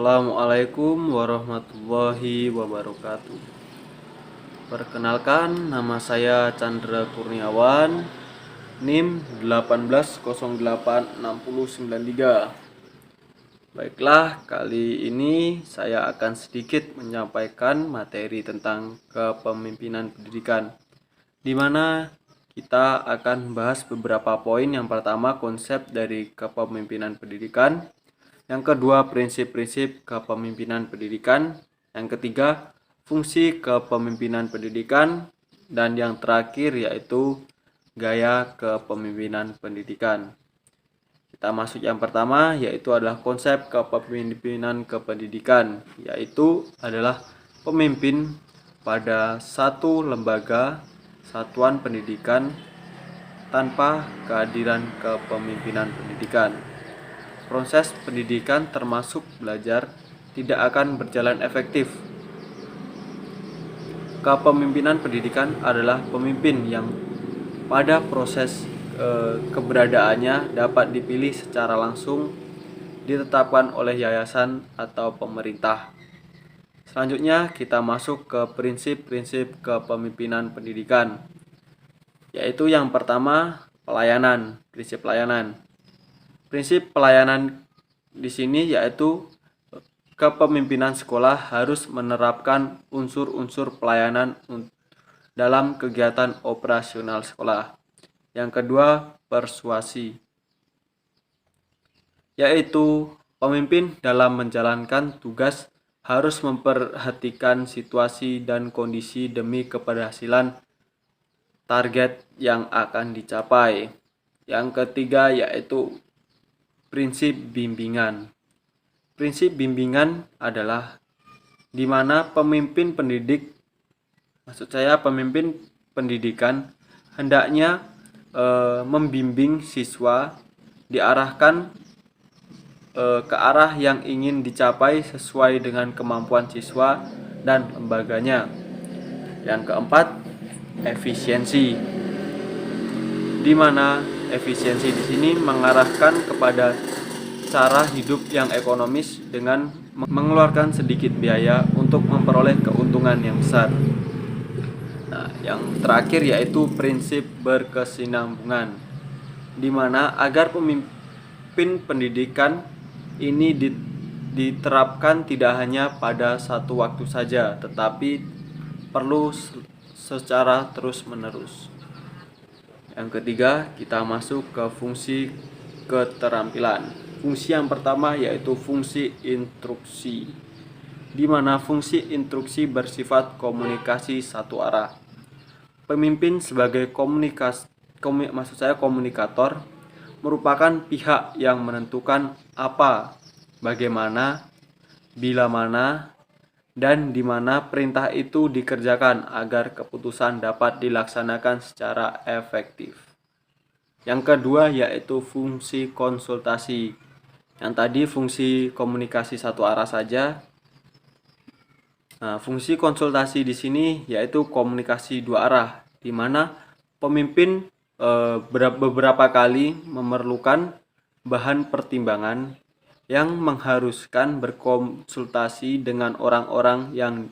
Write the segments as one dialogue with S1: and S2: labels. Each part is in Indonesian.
S1: Assalamualaikum warahmatullahi wabarakatuh. Perkenalkan, nama saya Chandra Kurniawan, NIM 18086093. Baiklah, kali ini saya akan sedikit menyampaikan materi tentang kepemimpinan pendidikan, di mana kita akan membahas beberapa poin. Yang pertama, konsep dari kepemimpinan pendidikan. Yang kedua, prinsip-prinsip kepemimpinan pendidikan. Yang ketiga, fungsi kepemimpinan pendidikan. Dan yang terakhir yaitu gaya kepemimpinan pendidikan. Kita masuk yang pertama, yaitu adalah konsep kepemimpinan kependidikan, yaitu adalah pemimpin pada satu lembaga satuan pendidikan tanpa kehadiran kepemimpinan pendidikan. Proses pendidikan termasuk belajar tidak akan berjalan efektif. Kepemimpinan pendidikan adalah pemimpin yang pada proses keberadaannya dapat dipilih secara langsung, ditetapkan oleh yayasan atau pemerintah. Selanjutnya kita masuk ke prinsip-prinsip kepemimpinan pendidikan, yaitu yang pertama, pelayanan, prinsip pelayanan. Prinsip pelayanan di sini yaitu kepemimpinan sekolah harus menerapkan unsur-unsur pelayanan dalam kegiatan operasional sekolah. Yang kedua, persuasi, yaitu pemimpin dalam menjalankan tugas harus memperhatikan situasi dan kondisi demi keberhasilan target yang akan dicapai. Yang ketiga yaitu prinsip bimbingan. Prinsip bimbingan adalah di mana pemimpin pendidikan hendaknya membimbing siswa diarahkan ke arah yang ingin dicapai sesuai dengan kemampuan siswa dan lembaganya. Yang keempat, efisiensi, di mana efisiensi di sini mengarahkan kepada cara hidup yang ekonomis dengan mengeluarkan sedikit biaya untuk memperoleh keuntungan yang besar. Nah, yang terakhir yaitu prinsip berkesinambungan, di mana agar pemimpin pendidikan ini diterapkan tidak hanya pada satu waktu saja, tetapi perlu secara terus-menerus. Yang ketiga, kita masuk ke fungsi keterampilan. Fungsi yang pertama yaitu fungsi instruksi, di mana fungsi instruksi bersifat komunikasi satu arah. Pemimpin sebagai komunikator merupakan pihak yang menentukan apa, bagaimana, bila mana, dan di mana perintah itu dikerjakan agar keputusan dapat dilaksanakan secara efektif. Yang kedua yaitu fungsi konsultasi. Yang tadi fungsi komunikasi satu arah saja. Nah, fungsi konsultasi di sini yaitu komunikasi dua arah, di mana pemimpin beberapa kali memerlukan bahan pertimbangan yang mengharuskan berkonsultasi dengan orang-orang yang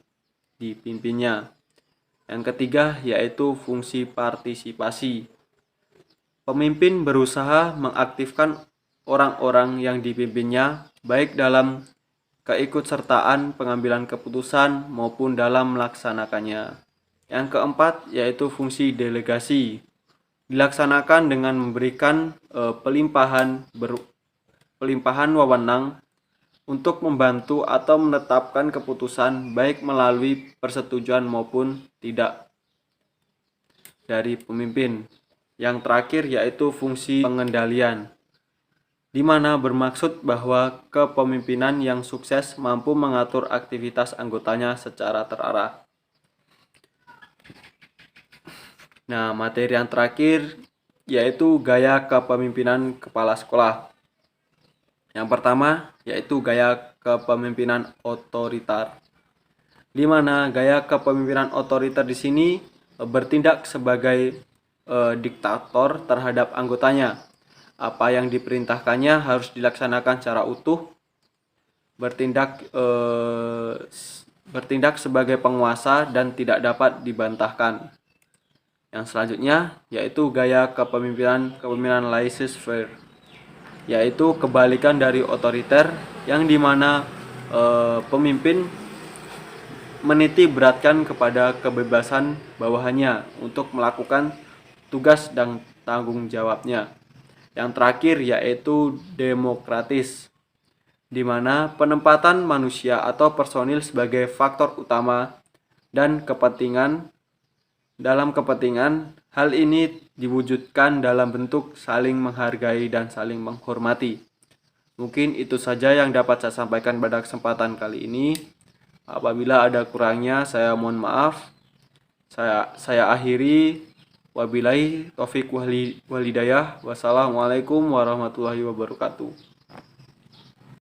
S1: dipimpinnya. Yang ketiga yaitu fungsi partisipasi. Pemimpin berusaha mengaktifkan orang-orang yang dipimpinnya baik dalam keikutsertaan pengambilan keputusan maupun dalam melaksanakannya. Yang keempat yaitu fungsi delegasi. Dilaksanakan dengan memberikan pelimpahan wewenang untuk membantu atau menetapkan keputusan baik melalui persetujuan maupun tidak dari pemimpin. Yang terakhir yaitu fungsi pengendalian, di mana bermaksud bahwa kepemimpinan yang sukses mampu mengatur aktivitas anggotanya secara terarah. Nah, materi yang terakhir yaitu gaya kepemimpinan kepala sekolah. Yang pertama yaitu gaya kepemimpinan otoriter, di mana gaya kepemimpinan otoriter di sini bertindak sebagai diktator terhadap anggotanya. Apa yang diperintahkannya harus dilaksanakan secara utuh. bertindak bertindak sebagai penguasa dan tidak dapat dibantahkan. Yang selanjutnya yaitu gaya kepemimpinan laissez-faire, yaitu kebalikan dari otoriter yang dimana pemimpin meniti beratkan kepada kebebasan bawahannya untuk melakukan tugas dan tanggung jawabnya. Yang terakhir yaitu demokratis, di mana penempatan manusia atau personil sebagai faktor utama dan dalam kepentingan, hal ini diwujudkan dalam bentuk saling menghargai dan saling menghormati. Mungkin itu saja yang dapat saya sampaikan pada kesempatan kali ini. Apabila ada kurangnya, saya mohon maaf. Saya akhiri. Wabillahi taufik walhidayah. Wassalamualaikum warahmatullahi wabarakatuh.